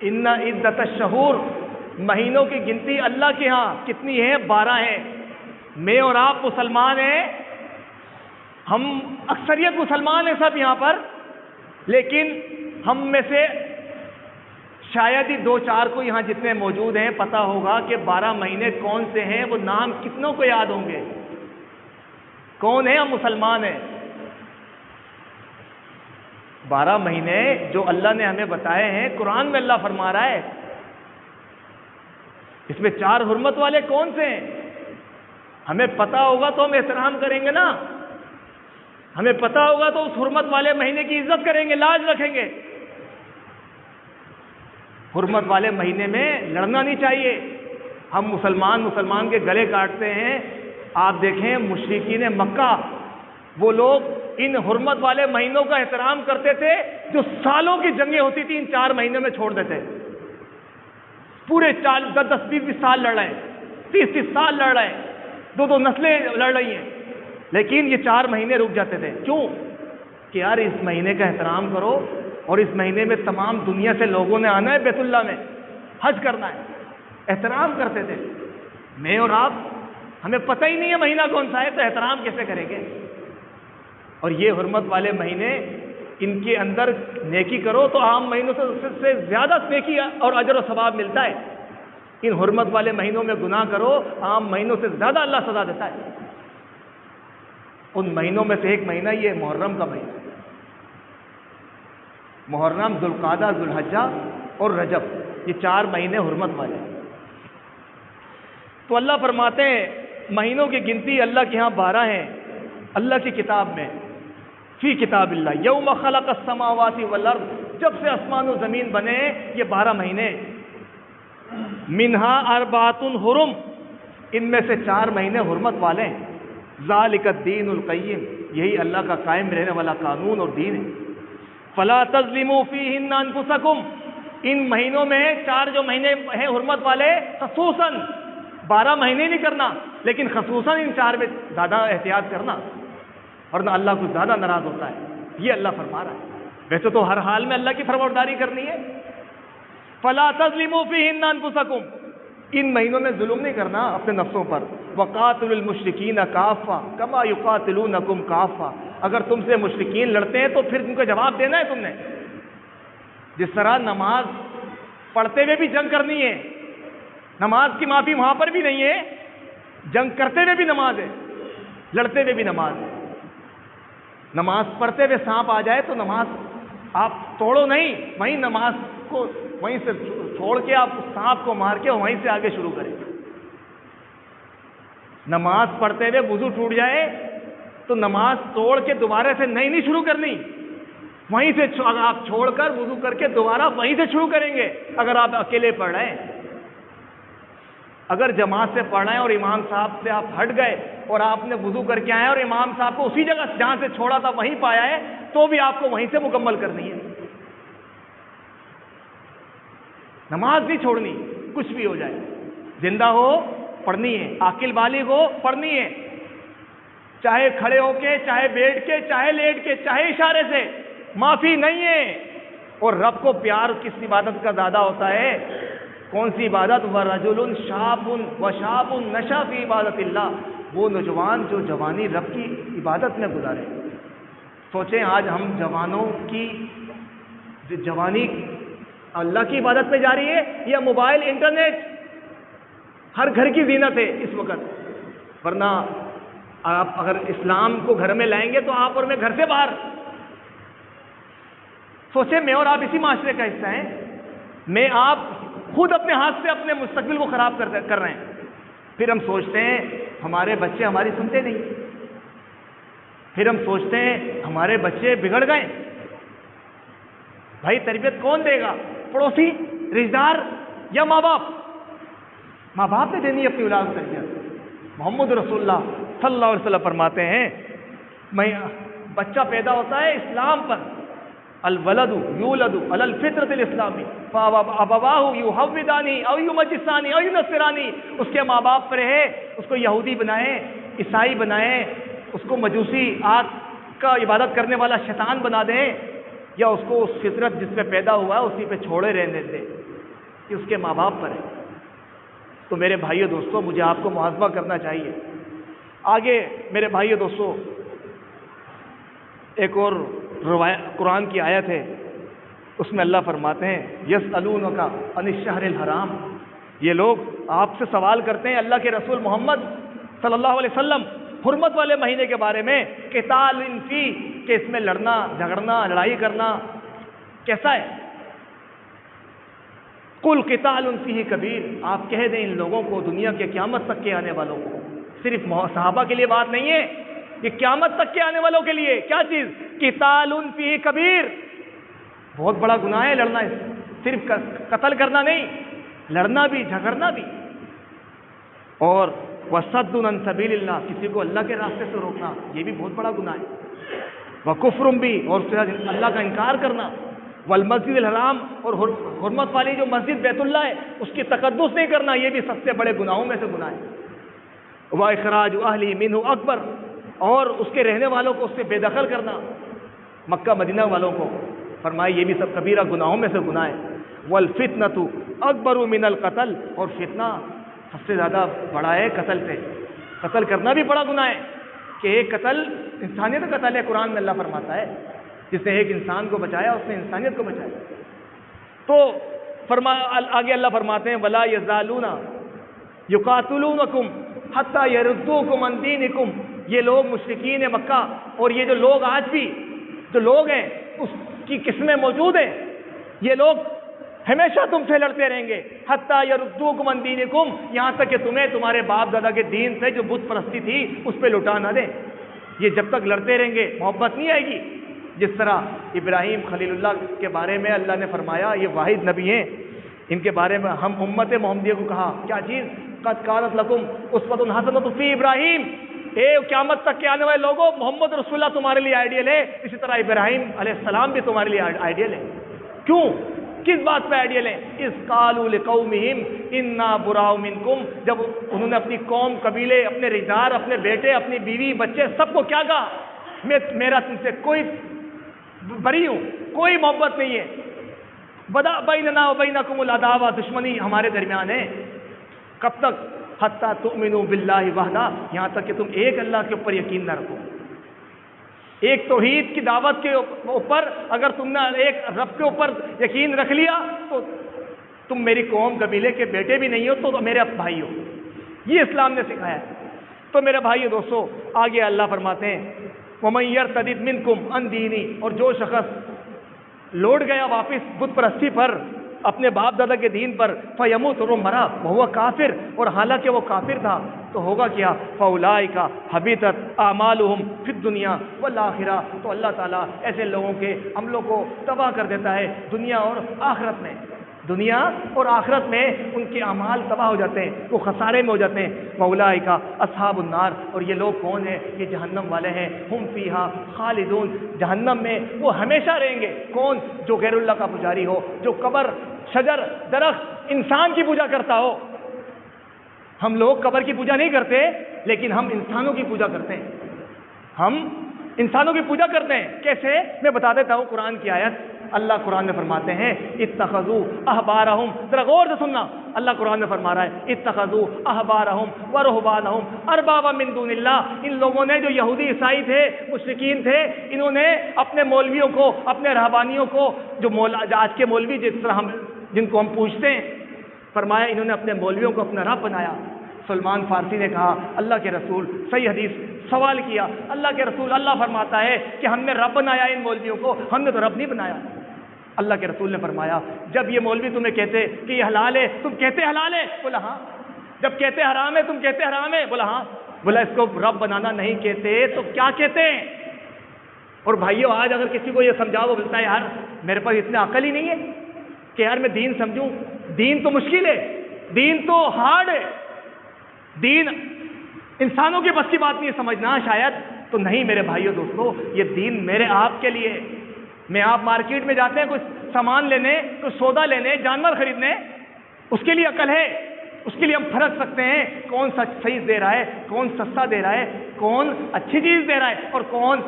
ان عدت الشہور، مہینوں کی گنتی اللہ کے ہاں کتنی ہے؟ 12 ہیں۔ میں اور آپ مسلمان ہیں، ہم اکثریت مسلمان ہیں سب یہاں پر، لیکن ہم میں سے شاید ہی 2-4 کو یہاں جتنے موجود ہیں پتہ ہوگا کہ 12 مہینے کون سے ہیں، وہ نام کتنوں کو یاد ہوں گے؟ کون ہیں؟ ہم مسلمان ہیں۔ 12 مہینے جو اللہ نے ہمیں بتائے ہیں، قرآن میں اللہ فرما رہا ہے، اس میں 4 حرمت والے کون سے ہیں؟ ہمیں پتہ ہوگا تو ہم احترام کریں گے نا، ہمیں پتہ ہوگا تو اس حرمت والے مہینے کی عزت کریں گے، لاج رکھیں گے۔ حرمت والے مہینے میں لڑنا نہیں چاہیے۔ ہم مسلمان کے گلے کاٹتے ہیں۔ آپ دیکھیں مشرکین مکہ، وہ لوگ ان حرمت والے مہینوں کا احترام کرتے تھے، جو سالوں کی جنگیں ہوتی تھی ان 4 مہینوں میں چھوڑ دیتے، پورے 10-20 سال لڑ رہے ہیں، 30 سال لڑ رہے ہیں، 2 نسلیں لڑ رہی ہیں، لیکن یہ 4 مہینے رک جاتے تھے۔ کیوں؟ کہ یار اس مہینے کا احترام کرو، اور اس مہینے میں تمام دنیا سے لوگوں نے آنا ہے، بیت اللہ میں حج کرنا ہے، احترام کرتے تھے۔ میں اور آپ، ہمیں پتہ ہی نہیں ہے مہینہ کون سا ہے، تو احترام کیسے کریں گے؟ اور یہ حرمت والے مہینے، ان کے اندر نیکی کرو تو عام مہینوں سے زیادہ نیکی اور اجر و ثواب ملتا ہے۔ ان حرمت والے مہینوں میں گناہ کرو، عام مہینوں سے زیادہ اللہ سزا دیتا ہے۔ ان مہینوں میں سے ایک مہینہ یہ محرم کا مہینہ، محرم، ذوالقعدہ، ذوالحجہ اور رجب، یہ 4 مہینے حرمت والے ہیں۔ تو اللہ فرماتے ہیں مہینوں کی گنتی اللہ کے ہاں 12 ہیں، اللہ کی کتاب میں، فی کتاب اللہ، یوم خلق السماوات والارض، جب سے آسمان و زمین بنے یہ 12 مہینے، منہا اربعۃ حرم، ان میں سے 4 مہینے حرمت والے ہیں، ذالک الدین القیم، یہی اللہ کا قائم رہنے والا قانون اور دین ہے۔ فلا تظلموا فیہن انفسکم، ان مہینوں میں 4 جو مہینے ہیں حرمت والے، خصوصاً 12 مہینے نہیں کرنا، لیکن خصوصاً ان 4 میں زیادہ احتیاط کرنا، ورنہ اللہ کو زیادہ ناراض ہوتا ہے، یہ اللہ فرما رہا ہے۔ ویسے تو ہر حال میں اللہ کی فرمانبرداری کرنی ہے۔ فلا تظلموا فیہن انفسکم، ان مہینوں میں ظلم نہیں کرنا اپنے نفسوں پر۔ وقاتلوا المشرکین کافہ کما یقاتلونکم کافہ، اگر تم سے مشرکین لڑتے ہیں تو پھر ان کا جواب دینا ہے تم نے۔ جس طرح نماز پڑھتے ہوئے بھی جنگ کرنی ہے، نماز کی معافی وہاں پر بھی نہیں ہے، جنگ کرتے ہوئے بھی نماز ہے، لڑتے ہوئے بھی نماز ہے۔ نماز پڑھتے ہوئے سانپ آ جائے تو نماز آپ توڑو نہیں، وہیں نماز کو وہیں سے چھوڑ کے آپ سانپ کو مار کے وہیں سے آگے شروع کریں۔ نماز پڑھتے ہوئے وضو ٹوٹ جائے تو نماز توڑ کے دوبارہ سے نہیں شروع کرنی، وہیں سے آپ چھوڑ کر وضو کر کے دوبارہ وہیں سے شروع کریں گے۔ اگر آپ اکیلے پڑھ رہے ہیں، اگر جماعت سے پڑھ رہے ہیں اور امام صاحب سے آپ ہٹ گئے اور آپ نے وضو کر کے آئے اور امام صاحب کو اسی جگہ جہاں سے چھوڑا تھا وہیں پایا ہے، تو بھی آپ کو وہیں سے مکمل کرنی ہے، نماز نہیں چھوڑنی، کچھ بھی ہو جائے، زندہ ہو پڑھنی ہے، عاقل بالغ ہو پڑھنی ہے، چاہے کھڑے ہو کے، چاہے بیٹھ کے، چاہے لیٹ کے، چاہے اشارے سے، معافی نہیں ہے۔ اور رب کو پیار کس عبادت کا زیادہ ہوتا ہے؟ کون سی عبادت؟ وَرَجُلٌ شَابٌ نَشَأَ فِي عِبَادَةِ اللَّهِ، وہ نوجوان جو جوانی رب کی عبادت میں گزارے۔ سوچیں آج ہم جوانوں کی جوانی اللہ کی عبادت میں جا رہی ہے یا موبائل انٹرنیٹ ہر گھر کی زینت ہے اس وقت؟ ورنہ آپ اگر اسلام کو گھر میں لائیں گے تو آپ اور میں گھر سے باہر۔ سوچیں میں اور آپ اسی معاشرے کا حصہ ہیں، میں آپ خود اپنے ہاتھ سے اپنے مستقبل کو خراب کر رہے ہیں، پھر ہم سوچتے ہیں ہمارے بچے ہماری سنتے نہیں، پھر ہم سوچتے ہیں ہمارے بچے بگڑ گئے۔ بھائی تربیت کون دے گا؟ پڑوسی، رشتہ دار یا ماں باپ؟ ماں باپ نے دینی ہے اپنی اولاد کو تربیت۔ محمد رسول اللہ صلی اللہ علیہ وسلم فرماتے ہیں بچہ پیدا ہوتا ہے اسلام پر، الولد یولد علی الفطرۃ الاسلامی فابواہ یحودانی او یمجسانی او ینصرانی، اس کے ماں باپ پر ہے اس کو یہودی بنائیں، عیسائی بنائیں، اس کو مجوسی آگ کا عبادت کرنے والا شیطان بنا دیں، یا اس کو اس فطرت جس پہ پیدا ہوا ہے اسی پہ چھوڑے رہنے دیں۔ کہ اس کے ماں باپ پر ہے۔ تو میرے بھائیو دوستو، مجھے آپ کو محاسبہ کرنا چاہیے۔ آگے میرے بھائیو دوستو، ایک اور قرآن کی آیت ہے، اس میں اللہ فرماتے ہیں یسألونک عن الشہر الحرام، یہ لوگ آپ سے سوال کرتے ہیں اللہ کے رسول محمد صلی اللہ علیہ وسلم حرمت والے مہینے کے بارے میں، قتال فی، کہ اس میں لڑنا جھگڑنا لڑائی کرنا کیسا ہے؟ قل قتال فیہ کبیر، آپ کہہ دیں ان لوگوں کو، دنیا کے قیامت تک کے آنے والوں کو، صرف صحابہ کے لیے بات نہیں ہے، یہ قیامت تک کے آنے والوں کے لیے کیا چیز؟ قتال فیہ کبیر، بہت بڑا گناہ ہے لڑنا، صرف قتل کرنا نہیں، لڑنا بھی جھگڑنا بھی، اور وصد عن سبیل اللہ، کسی کو اللہ کے راستے سے روکنا، یہ بھی بہت بڑا گناہ ہے، وکفر بھی، اور اللہ کا انکار کرنا، والمسجد الحرام، اور حرمت والی جو مسجد بیت اللہ ہے اس کی تقدس نہیں کرنا، یہ بھی سب سے بڑے گناہوں میں سے گناہ ہے، واخراج اہلہ منہ اکبر، اور اس کے رہنے والوں کو اس سے بے دخل کرنا، مکہ مدینہ والوں کو، فرمایا یہ بھی سب کبیرہ گناہوں میں سے گناہ ہے، والفتنۃ اکبر من القتل، اور فتنہ سب سے زیادہ بڑا ہے قتل سے، قتل کرنا بھی بڑا گناہ ہے، کہ ایک قتل انسانیت کا قتل ہے، قرآن میں اللہ فرماتا ہے جس نے ایک انسان کو بچایا اس نے انسانیت کو بچایا۔ تو آگے اللہ فرماتے ہیں ولا یزالون یقاتلونکم حتی یردوکم عن دینکم، یہ لوگ مشرکین مکہ اور یہ جو لوگ آج بھی جو لوگ ہیں اس کی قسمیں موجود ہیں، یہ لوگ ہمیشہ تم سے لڑتے رہیں گے، حتی یردوکم عن دینکم، یہاں تک کہ تمہیں تمہارے باپ دادا کے دین سے جو بت پرستی تھی اس پہ لٹا نہ دیں، یہ جب تک لڑتے رہیں گے محبت نہیں آئے گی۔ جس طرح ابراہیم خلیل اللہ کے بارے میں اللہ نے فرمایا یہ واحد نبی ہیں، ان کے بارے میں ہم امت محمدیہ کو کہا کیا چیز؟ قد کانت لکم اسوۃ حسنۃ فی ابراہیم، اے قیامت تک کے آنے والے لوگوں محمد رسول اللہ تمہارے لیے آئیڈیل ہے، اسی طرح ابراہیم علیہ السلام بھی تمہارے لیے آئیڈیل ہے۔ کیوں؟ کس بات پہ آئیڈیل ہے؟ اذ قالوا لقومہم انا براء منکم، جب انہوں نے اپنی قوم قبیلے اپنے رشتہ دار اپنے بیٹے اپنی بیوی بچے سب کو کیا کہا؟ میرا تم سے کوئی بری ہوں، کوئی محبت نہیں ہے، بدا بیننا و بینکم العداوہ، دشمنی ہمارے درمیان ہے، کب تک؟ حتی تؤمنوا باللہ وحدہ، یہاں تک کہ تم ایک اللہ کے اوپر یقین نہ رکھو، ایک توحید کی دعوت کے اوپر اگر تم نے ایک رب کے اوپر یقین رکھ لیا تو تم میری قوم قبیلے کے بیٹے بھی نہیں ہو تو میرے بھائی ہو، یہ اسلام نے سکھایا ہے۔ تو میرے بھائی دوستو آگے اللہ فرماتے ہیں وَمَن يَرْتَدِدْ مِنْكُمْ عَنْ دِينِهِ، اور جو شخص لوٹ گیا واپس بت پرستی پر اپنے باپ دادا کے دین پر، فیموت، اور وہ مرا، وہ کافر، اور حالانکہ وہ کافر تھا، تو ہوگا کیا؟ فاولئک حبطت اعمالهم فی الدنیا والآخرہ، تو اللہ تعالیٰ ایسے لوگوں کے عملوں کو تباہ کر دیتا ہے دنیا اور آخرت میں، دنیا اور آخرت میں ان کے اعمال تباہ ہو جاتے ہیں، وہ خسارے میں ہو جاتے ہیں۔ فاولئک اصحاب النار، اور یہ لوگ کون ہیں؟ یہ جہنم والے ہیں، ہم فیہا خالدون، جہنم میں وہ ہمیشہ رہیں گے۔ کون؟ جو غیر اللہ کا پجاری ہو، جو قبر شجر درخت انسان کی پوجا کرتا ہو۔ ہم لوگ قبر کی پوجا نہیں کرتے لیکن ہم انسانوں کی پوجا کرتے ہیں، ہم انسانوں کی پوجا کرتے ہیں۔ کیسے؟ میں بتا دیتا ہوں، قرآن کی آیت اللہ قرآن میں فرماتے ہیں اتخذوا احبارہم، ذرا غور سے سننا، اللہ قرآن میں فرما رہا ہے اتخذوا احبارہم ورہبانہم اربابا من دون اللہ، ان لوگوں نے جو یہودی عیسائی تھے مشرکین تھے، انہوں نے اپنے مولویوں کو اپنے رہبانیوں کو جو آج کے مولوی جس طرح جن کو ہم پوچھتے ہیں، فرمایا انہوں نے اپنے مولویوں کو اپنا رب بنایا۔ سلمان فارسی نے کہا اللہ کے رسول، صحیح حدیث، سوال کیا اللہ کے رسول، اللہ فرماتا ہے کہ ہم نے رب بنایا ان مولویوں کو، ہم نے تو رب نہیں بنایا۔ اللہ کے رسول نے فرمایا جب یہ مولوی تمہیں کہتے کہ یہ حلال ہے تم کہتے حلال ہے؟ بولا ہاں۔ جب کہتے حرام ہے تم کہتے حرام ہے؟ بولا ہاں۔ بولا اس کو رب بنانا نہیں کہتے تو کیا کہتے ہیں؟ اور بھائیو آج اگر کسی کو یہ سمجھاؤ، وہ بولتا ہے یار میرے پاس اتنا عقل ہی نہیں ہے کہ یار میں دین سمجھوں، دین تو مشکل ہے، دین تو ہارڈ ہے، دین انسانوں کے بس کی بات نہیں ہے سمجھنا شاید، تو نہیں میرے بھائیو دوستو، یہ دین میرے آپ کے لیے۔ میں آپ مارکیٹ میں جاتے ہیں کچھ سامان لینے، کچھ سودا لینے، جانور خریدنے، اس کے لیے عقل ہے، اس کے لیے ہم پرکھ سکتے ہیں کون سا صحیح دے رہا ہے، کون سستا دے رہا ہے، کون اچھی چیز دے رہا ہے اور کون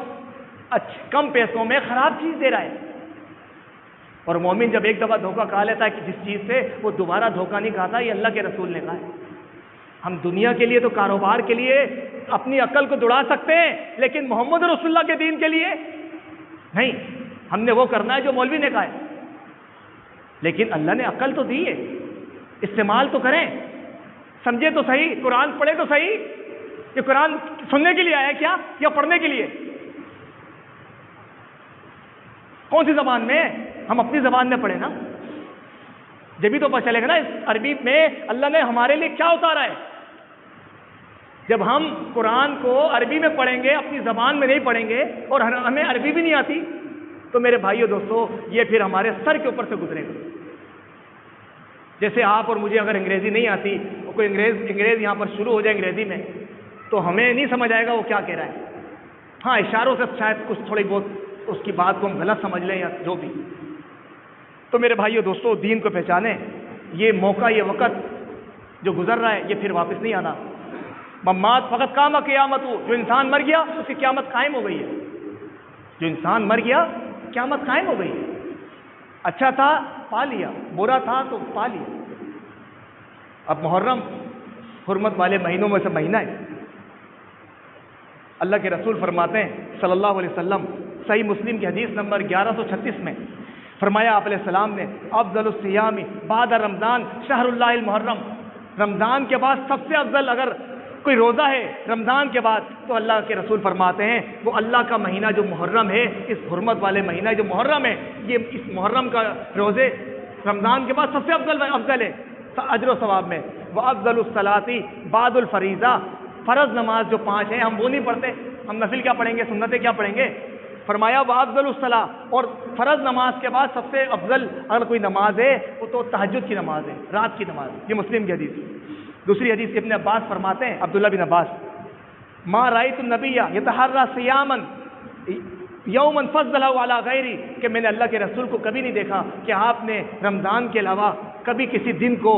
کم پیسوں میں خراب چیز دے رہا ہے۔ اور مومن جب ایک دفعہ دھوکہ کھا لیتا ہے کہ جس چیز سے، وہ دوبارہ دھوکہ نہیں کھاتا. یہ اللہ کے رسول نے کہا ہے. ہم دنیا کے لیے تو کاروبار کے لیے اپنی عقل کو دوڑا سکتے ہیں، لیکن محمد رسول اللہ کے دین کے لیے نہیں. ہم نے وہ کرنا ہے جو مولوی نے کہا ہے. لیکن اللہ نے عقل تو دی ہے، استعمال تو کریں. سمجھے تو صحیح، قرآن پڑھے تو صحیح. یہ قرآن سننے کے لیے آیا کیا یا پڑھنے کے لیے؟ کون سی زبان میں؟ ہم اپنی زبان میں پڑھیں نا، جبھی تو پتہ چلے گا نا اس عربی میں اللہ نے ہمارے لیے کیا اتارا ہے. جب ہم قرآن کو عربی میں پڑھیں گے، اپنی زبان میں نہیں پڑھیں گے، اور ہمیں عربی بھی نہیں آتی، تو میرے بھائیو دوستو یہ پھر ہمارے سر کے اوپر سے گزرے گا. جیسے آپ اور مجھے اگر انگریزی نہیں آتی، کوئی انگریز یہاں پر شروع ہو جائے انگریزی میں، تو ہمیں نہیں سمجھ آئے گا وہ کیا کہہ رہا ہے. ہاں اشاروں سے شاید کچھ تھوڑی بہت اس کی بات کو ہم غلط سمجھ لیں یا جو بھی. تو میرے بھائیو دوستو دین کو پہچانیں. یہ موقع، یہ وقت جو گزر رہا ہے یہ پھر واپس نہیں آنا. ممات فقط قام قیامت ہو، جو انسان مر گیا اس کی قیامت قائم ہو گئی ہے. جو انسان مر گیا قیامت قائم ہو گئی ہے. اچھا تھا پا لیا، برا تھا تو پا لیا. اب محرم حرمت والے مہینوں میں سے مہینہ ہے. اللہ کے رسول فرماتے ہیں صلی اللہ علیہ وسلم، صحیح مسلم کی حدیث نمبر 1136 میں فرمایا آپ علیہ السلام نے، افضل الصیام بعد رمضان شہر اللہ المحرم. رمضان کے بعد سب سے افضل اگر کوئی روزہ ہے رمضان کے بعد، تو اللہ کے رسول فرماتے ہیں وہ اللہ کا مہینہ جو محرم ہے، اس حرمت والے مہینہ جو محرم ہے، یہ اس محرم کا روزے رمضان کے بعد سب سے افضل ہے اجر و ثواب میں. وہ افضل الصلاۃ بعد الفریضہ، فرض نماز جو 5 ہیں ہم وہ نہیں پڑھتے، ہم نفل کیا پڑھیں گے، سنتیں کیا پڑھیں گے. فرمایا وہ افضل الصلاۃ، اور فرض نماز کے بعد سب سے افضل اگر کوئی نماز ہے وہ تو تہجد کی نماز ہے، رات کی نماز. یہ مسلم کی حدیث. دوسری حدیث ابن عباس فرماتے ہیں، عبداللہ بن عباس، ما رأیت النبی یتحری صیاما یوما فضلہ علی غیری، کہ میں نے اللہ کے رسول کو کبھی نہیں دیکھا کہ آپ نے رمضان کے علاوہ کبھی کسی دن کو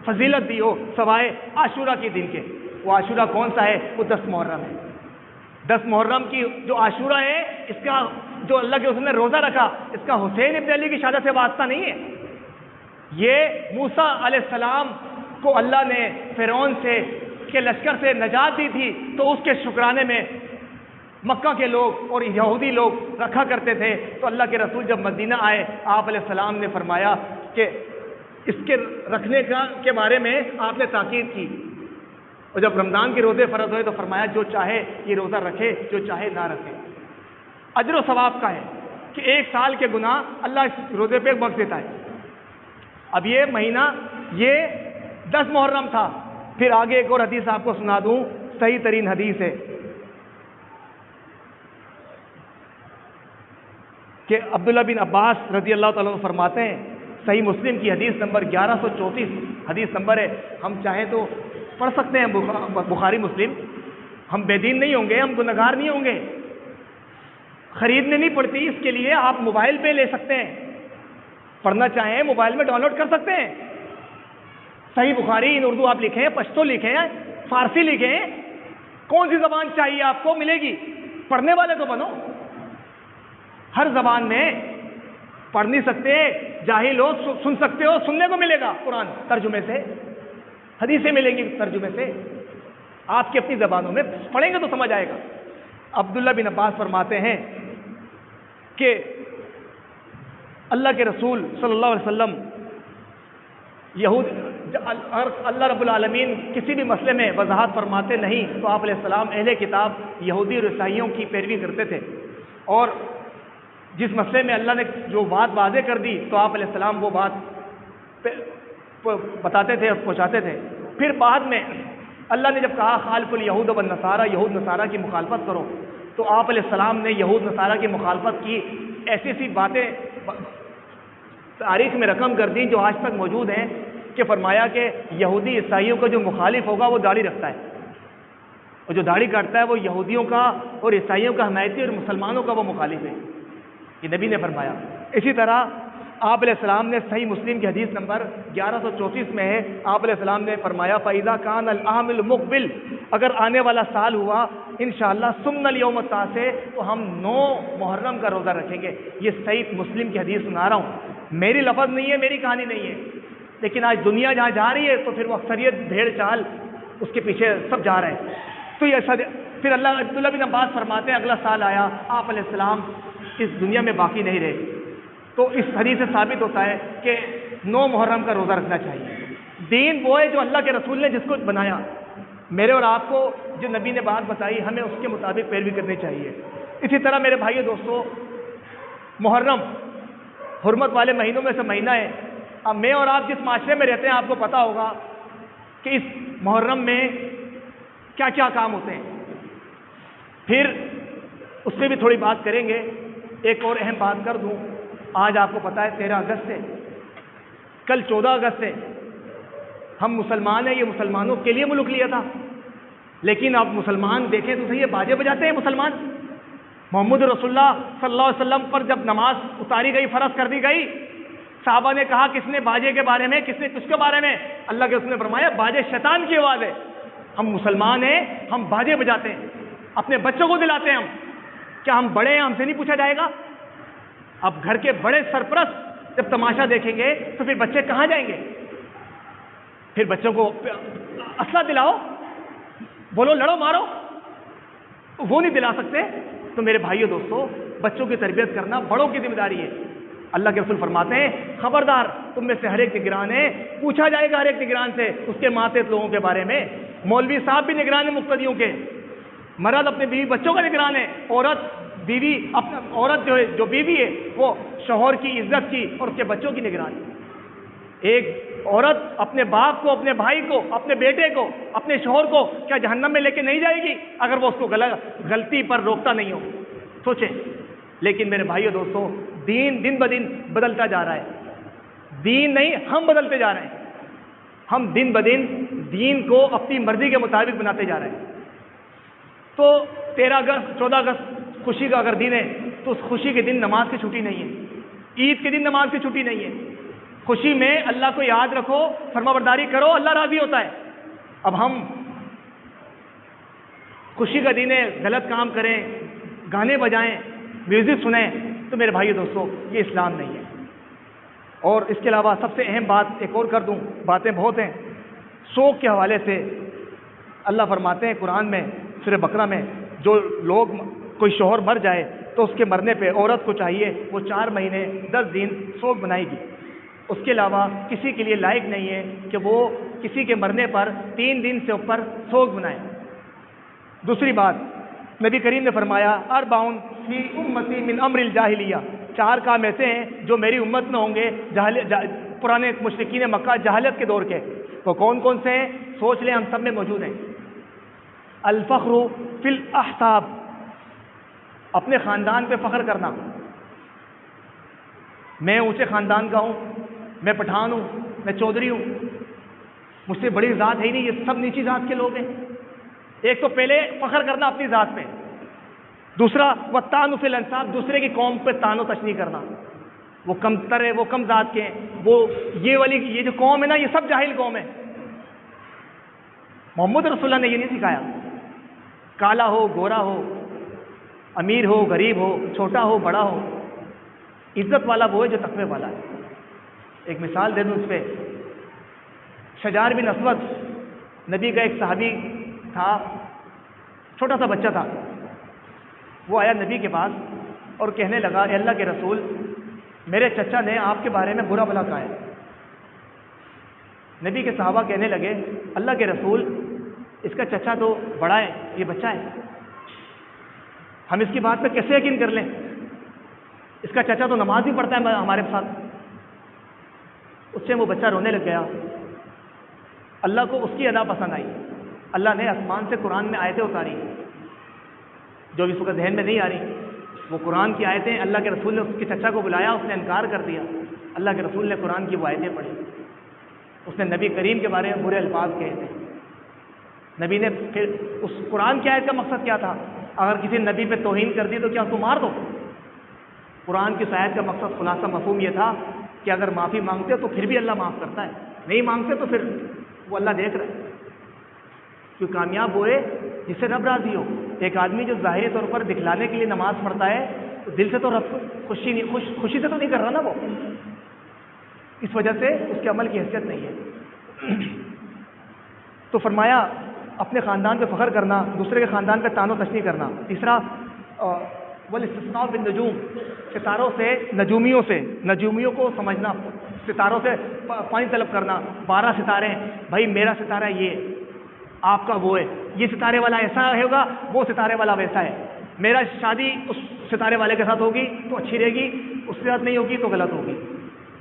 فضیلت دی ہو سوائے عاشورہ کے دن کے. وہ عاشورہ کون سا ہے؟ وہ 10 محرم ہے. 10 محرم کی جو عاشورہ ہے، اس کا جو اللہ کے رسول نے روزہ رکھا، اس کا حسین ابن علی کی شہادت سے واسطہ نہیں ہے. یہ موسیٰ علیہ السلام کو اللہ نے فرعون سے کے لشکر سے نجات دی تھی، تو اس کے شکرانے میں مکہ کے لوگ اور یہودی لوگ رکھا کرتے تھے. تو اللہ کے رسول جب مدینہ آئے، آپ علیہ السلام نے فرمایا کہ اس کے رکھنے کے بارے میں آپ نے تاکید کی. اور جب رمضان کے روزے فرض ہوئے تو فرمایا جو چاہے یہ روزہ رکھے، جو چاہے نہ رکھے. اجر و ثواب کا ہے کہ 1 سال کے گناہ اللہ اس روزے پہ بخش دیتا ہے. اب یہ مہینہ یہ 10 محرم تھا. پھر آگے ایک اور حدیث آپ کو سنا دوں، صحیح ترین حدیث ہے کہ عبداللہ بن عباس رضی اللہ تعالیٰ عنہ فرماتے ہیں، صحیح مسلم کی حدیث نمبر 1134 حدیث نمبر ہے. ہم چاہیں تو پڑھ سکتے ہیں بخاری مسلم. ہم بے دین نہیں ہوں گے، ہم گنہگار نہیں ہوں گے. خریدنے نہیں پڑتی، اس کے لیے آپ موبائل پہ لے سکتے ہیں. پڑھنا چاہیں موبائل میں ڈاؤن لوڈ کر سکتے ہیں. صحیح بخاری ان اردو آپ لکھیں، پشتو لکھیں، فارسی لکھیں، کون سی زبان چاہیے آپ کو ملے گی. پڑھنے والے تو بنو. ہر زبان میں پڑھ نہیں سکتے، جاہل ہو سن سکتے ہو، سننے کو ملے گا قرآن ترجمے سے، حدیثیں ملیں گی ترجمے سے. آپ کی اپنی زبانوں میں پڑھیں گے تو سمجھ آئے گا. عبداللہ بن عباس فرماتے ہیں کہ اللہ کے رسول صلی اللہ علیہ وسلم اللہ رب العالمین کسی بھی مسئلے میں وضاحت فرماتے نہیں تو آپ علیہ السلام اہل کتاب یہودی اور عیسائیوں کی پیروی کرتے تھے. اور جس مسئلے میں اللہ نے جو بات واضح کر دی تو آپ علیہ السلام وہ بات بتاتے تھے اور پہنچاتے تھے. پھر بعد میں اللہ نے جب کہا خالف الیہود والنصارى، یہود نصارہ کی مخالفت کرو، تو آپ علیہ السلام نے یہود نصارہ کی مخالفت کی. ایسی ایسی باتیں تاریخ میں رقم کر دی جو آج تک موجود ہیں کہ فرمایا کہ یہودی عیسائیوں کا جو مخالف ہوگا وہ داڑھی رکھتا ہے، اور جو داڑھی کاٹتا ہے وہ یہودیوں کا اور عیسائیوں کا حمایتی اور مسلمانوں کا وہ مخالف ہے. یہ نبی نے فرمایا. اسی طرح آپ علیہ السلام نے صحیح مسلم کی حدیث نمبر 1134 میں ہے، آپ علیہ السلام نے فرمایا فَإِذَا كَانَ الْعَامُ الْمُقْبِلُ، اگر آنے والا سال ہوا انشاءاللہ سُمْنَ الْيَوْمَ التَّاسِعَ، تو ہم 9 محرم کا روزہ رکھیں گے. یہ صحیح مسلم کی حدیث سنا رہا ہوں. میری لفظ نہیں ہے، میری کہانی نہیں ہے، لیکن آج دنیا جہاں جا رہی ہے تو پھر وہ اکثریت بھیڑ چال اس کے پیچھے سب جا رہے ہیں. تو یہ پھر اللہ عبداللہ بن عباس فرماتے ہیں اگلا سال آیا، آپ علیہ السلام اس دنیا میں باقی نہیں رہے. تو اس حدیث سے ثابت ہوتا ہے کہ 9 محرم کا روزہ رکھنا چاہیے. دین وہ ہے جو اللہ کے رسول نے جس کو بنایا. میرے اور آپ کو جو نبی نے بات بتائی ہمیں اس کے مطابق پیروی کرنی چاہیے. اسی طرح میرے بھائیو دوستو، محرم حرمت والے مہینوں میں سے مہینہ ہے. اب میں اور آپ جس معاشرے میں رہتے ہیں آپ کو پتا ہوگا کہ اس محرم میں کیا کیا کام ہوتے ہیں. پھر اس سے بھی تھوڑی بات کریں گے. ایک اور اہم بات کر دوں، آج آپ کو پتا ہے 13 اگست ہے، کل 14 اگست ہے. ہم مسلمان ہیں، یہ مسلمانوں کے لیے ملک لیا تھا، لیکن اب مسلمان دیکھیں تو صحیح ہے، باجے بجاتے ہیں مسلمان. محمد رسول اللہ صلی اللہ علیہ وسلم پر جب نماز اتاری گئی، فرض کر دی گئی، صحابہ نے کہا کس نے باجے کے بارے میں، کس نے کس کے بارے میں؟ اللہ کے رسول نے فرمایا باجے شیطان کی آواز ہے. ہم مسلمان ہیں، ہم باجے بجاتے ہیں، اپنے بچوں کو دلاتے ہیں. ہم کیا ہم بڑے ہیں، ہم سے نہیں پوچھا جائے گا؟ اب گھر کے بڑے سرپرست جب تماشا دیکھیں گے تو پھر بچے کہاں جائیں گے؟ پھر بچوں کو اسلحہ دلاؤ، بولو لڑو مارو، وہ نہیں دلا سکتے. تو میرے بھائیو دوستو، بچوں کی تربیت کرنا بڑوں کی ذمہ داری ہے. اللہ کے رسول فرماتے ہیں خبردار تم میں سے ہر ایک نگران ہے، پوچھا جائے گا ہر ایک نگران سے اس کے ماتحت لوگوں کے بارے میں. مولوی صاحب بھی نگران ہیں مقتدیوں کے، مرد اپنے بیوی بچوں کا نگران ہے، عورت جو بیوی ہے وہ شوہر کی عزت کی اور اس کے بچوں کی نگران ہے. ایک عورت اپنے باپ کو، اپنے بھائی کو، اپنے بیٹے کو، اپنے شوہر کو کیا جہنم میں لے کے نہیں جائے گی اگر وہ اس کو غلطی پر روکتا نہیں ہو؟ سوچیں. لیکن میرے بھائیو دوستو، دین دن بدن بدلتا جا رہا ہے. دین نہیں، ہم بدلتے جا رہے ہیں. ہم دن بدن دین کو اپنی مرضی کے مطابق بناتے جا رہے ہیں. تو 13 اگست 14 اگست خوشی کا اگر دن ہے تو اس خوشی کے دن نماز کی چھٹی نہیں ہے، عید کے دن نماز کی چھٹی نہیں ہے. خوشی میں اللہ کو یاد رکھو، فرما برداری کرو، اللہ راضی ہوتا ہے. اب ہم خوشی کا دن ہے غلط کام کریں، گانے بجائیں، میوزک سنیں، تو میرے بھائی دوستو یہ اسلام نہیں ہے. اور اس کے علاوہ سب سے اہم بات ایک اور کر دوں، باتیں بہت ہیں. شوق کے حوالے سے اللہ فرماتے ہیں قرآن میں سورہ بقرہ میں، جو لوگ کوئی شوہر مر جائے تو اس کے مرنے پہ عورت کو چاہیے وہ 4 مہینے 10 دن شوق بنائے گی. اس کے علاوہ کسی کے لیے لائق نہیں ہے کہ وہ کسی کے مرنے پر 3 دن سے اوپر شوق بنائے. دوسری بات، نبی کریم نے فرمایا 4 فی امتی من امر الجاہلیہ، 4 کام ایسے ہیں جو میری امت میں ہوں گے پرانے مشرکین مکہ جہالت کے دور کے. وہ کون کون سے ہیں؟ سوچ لیں، ہم سب میں موجود ہیں. الفخر فی الاحساب، اپنے خاندان پہ فخر کرنا. میں اونچے خاندان کا ہوں، میں پٹھان ہوں، میں چودھری ہوں، مجھ سے بڑی ذات ہے ہی نہیں، یہ سب نیچی ذات کے لوگ ہیں. ایک تو پہلے فخر کرنا اپنی ذات پہ. دوسرا والطعن فی الانساب، دوسرے کی قوم پہ طعن و تشنیع کرنا. وہ کم تر ہے، وہ کم ذات کے ہیں، وہ یہ جو قوم ہے نا، یہ سب جاہل قوم ہے. محمد رسول اللہ نے یہ نہیں سکھایا. کالا ہو گورا ہو، امیر ہو غریب ہو، چھوٹا ہو بڑا ہو، عزت والا وہ ہے جو تقوی والا ہے. ایک مثال دے دوں اس پہ. شجار بن اسود نبی کا ایک صحابی تھا، چھوٹا سا بچہ تھا. وہ آیا نبی کے پاس اور کہنے لگا اے اللہ کے رسول، میرے چچا نے آپ کے بارے میں برا بھلا کہا ہے. نبی کے صحابہ کہنے لگے اللہ کے رسول، اس کا چچا تو بڑا ہے، یہ بچہ ہے، ہم اس کی بات پہ کیسے یقین کر لیں؟ اس کا چچا تو نماز بھی پڑھتا ہے ہمارے ساتھ. اس سے وہ بچہ رونے لگ گیا. اللہ کو اس کی ادا پسند آئی. اللہ نے آسمان سے قرآن میں آیتیں اتاری جو اس وقت ذہن میں نہیں آ رہی. وہ قرآن کی آیتیں، اللہ کے رسول نے اس کے چچا کو بلایا، اس نے انکار کر دیا. اللہ کے رسول نے قرآن کی وہ آیتیں پڑھی. اس نے نبی کریم کے بارے میں برے الفاظ کہے تھے. نبی نے پھر اس قرآن کی آیت کا مقصد کیا تھا؟ اگر کسی نبی پہ توہین کر دی تو کیا اس کو مار دو؟ قرآن کی آیت کا مقصد خلاصہ مفہوم یہ تھا کہ اگر معافی مانگتے ہو تو پھر بھی اللہ معاف کرتا ہے، نہیں مانگتے تو پھر وہ اللہ دیکھ رہا ہے. کہ کامیاب ہوئے جس سے رب راضی ہو. ایک آدمی جو ظاہری طور پر دکھلانے کے لیے نماز پڑھتا ہے تو دل سے تو رب خوشی سے تو نہیں کر رہا نا. وہ اس وجہ سے اس کے عمل کی حیثیت نہیں ہے۔ تو فرمایا اپنے خاندان پہ فخر کرنا، دوسرے کے خاندان پہ تان و تشنیع کرنا۔ تیسرا والاستثناء بالنجوم، ستاروں سے، نجومیوں کو سمجھنا، ستاروں سے پانی طلب کرنا۔ 12 ستارے ہیں، بھائی میرا ستارہ یہ، آپ کا وہ ہے، یہ ستارے والا ایسا ہوگا، وہ ستارے والا ویسا ہے، میرا شادی اس ستارے والے کے ساتھ ہوگی تو اچھی رہے گی، اس کے ساتھ نہیں ہوگی تو غلط ہوگی،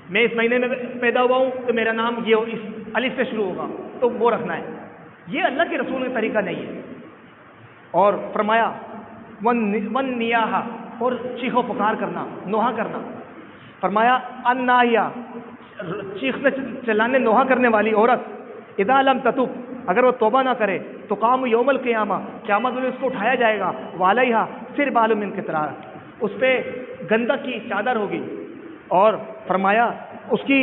میں اس مہینے میں پیدا ہوا ہوں تو میرا نام یہ اس الف سے شروع ہوگا تو وہ رکھنا ہے۔ یہ اللہ کے رسول کا طریقہ نہیں ہے۔ اور فرمایا ون نیاحا، اور چیخو پکار کرنا، نوحہ کرنا۔ فرمایا ان نایا، چیخنے چلانے نوحہ کرنے والی عورت، اذا لم تتب، اگر وہ توبہ نہ کرے تو قام یوم القیامہ، قیامت میں اس کو اٹھایا جائے گا، والیہا سربال من قطران، اس پہ گندک کی چادر ہوگی، اور فرمایا اس کی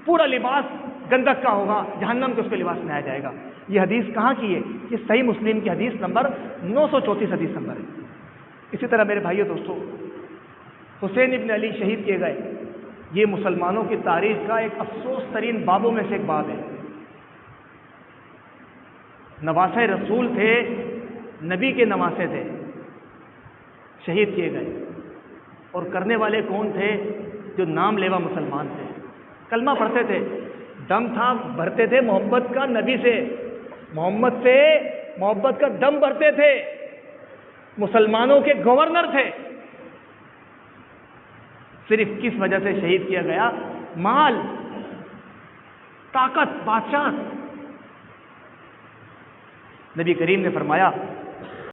پورا لباس گندک کا ہوگا، جہنم کے اس پہ لباس میں آیا جائے گا۔ یہ حدیث کہاں کی ہے؟ یہ صحیح مسلم کی حدیث نمبر 934 حدیث نمبر ہے۔ اسی طرح میرے بھائیو دوستو، حسین ابن علی شہید کیے گئے، یہ مسلمانوں کی تاریخ کا ایک افسوس ترین بابوں میں سے ایک باب ہے۔ نواسۂ رسول تھے، نبی کے نواسے تھے، شہید کیے گئے، اور کرنے والے کون تھے؟ جو نام لیوا مسلمان تھے، کلمہ پڑھتے تھے، دم تھا بھرتے تھے محبت کا، نبی سے محمد سے محبت کا دم بھرتے تھے، مسلمانوں کے گورنر تھے، صرف کس وجہ سے شہید کیا گیا؟ مال، طاقت، بادشاہ۔ نبی کریم نے فرمایا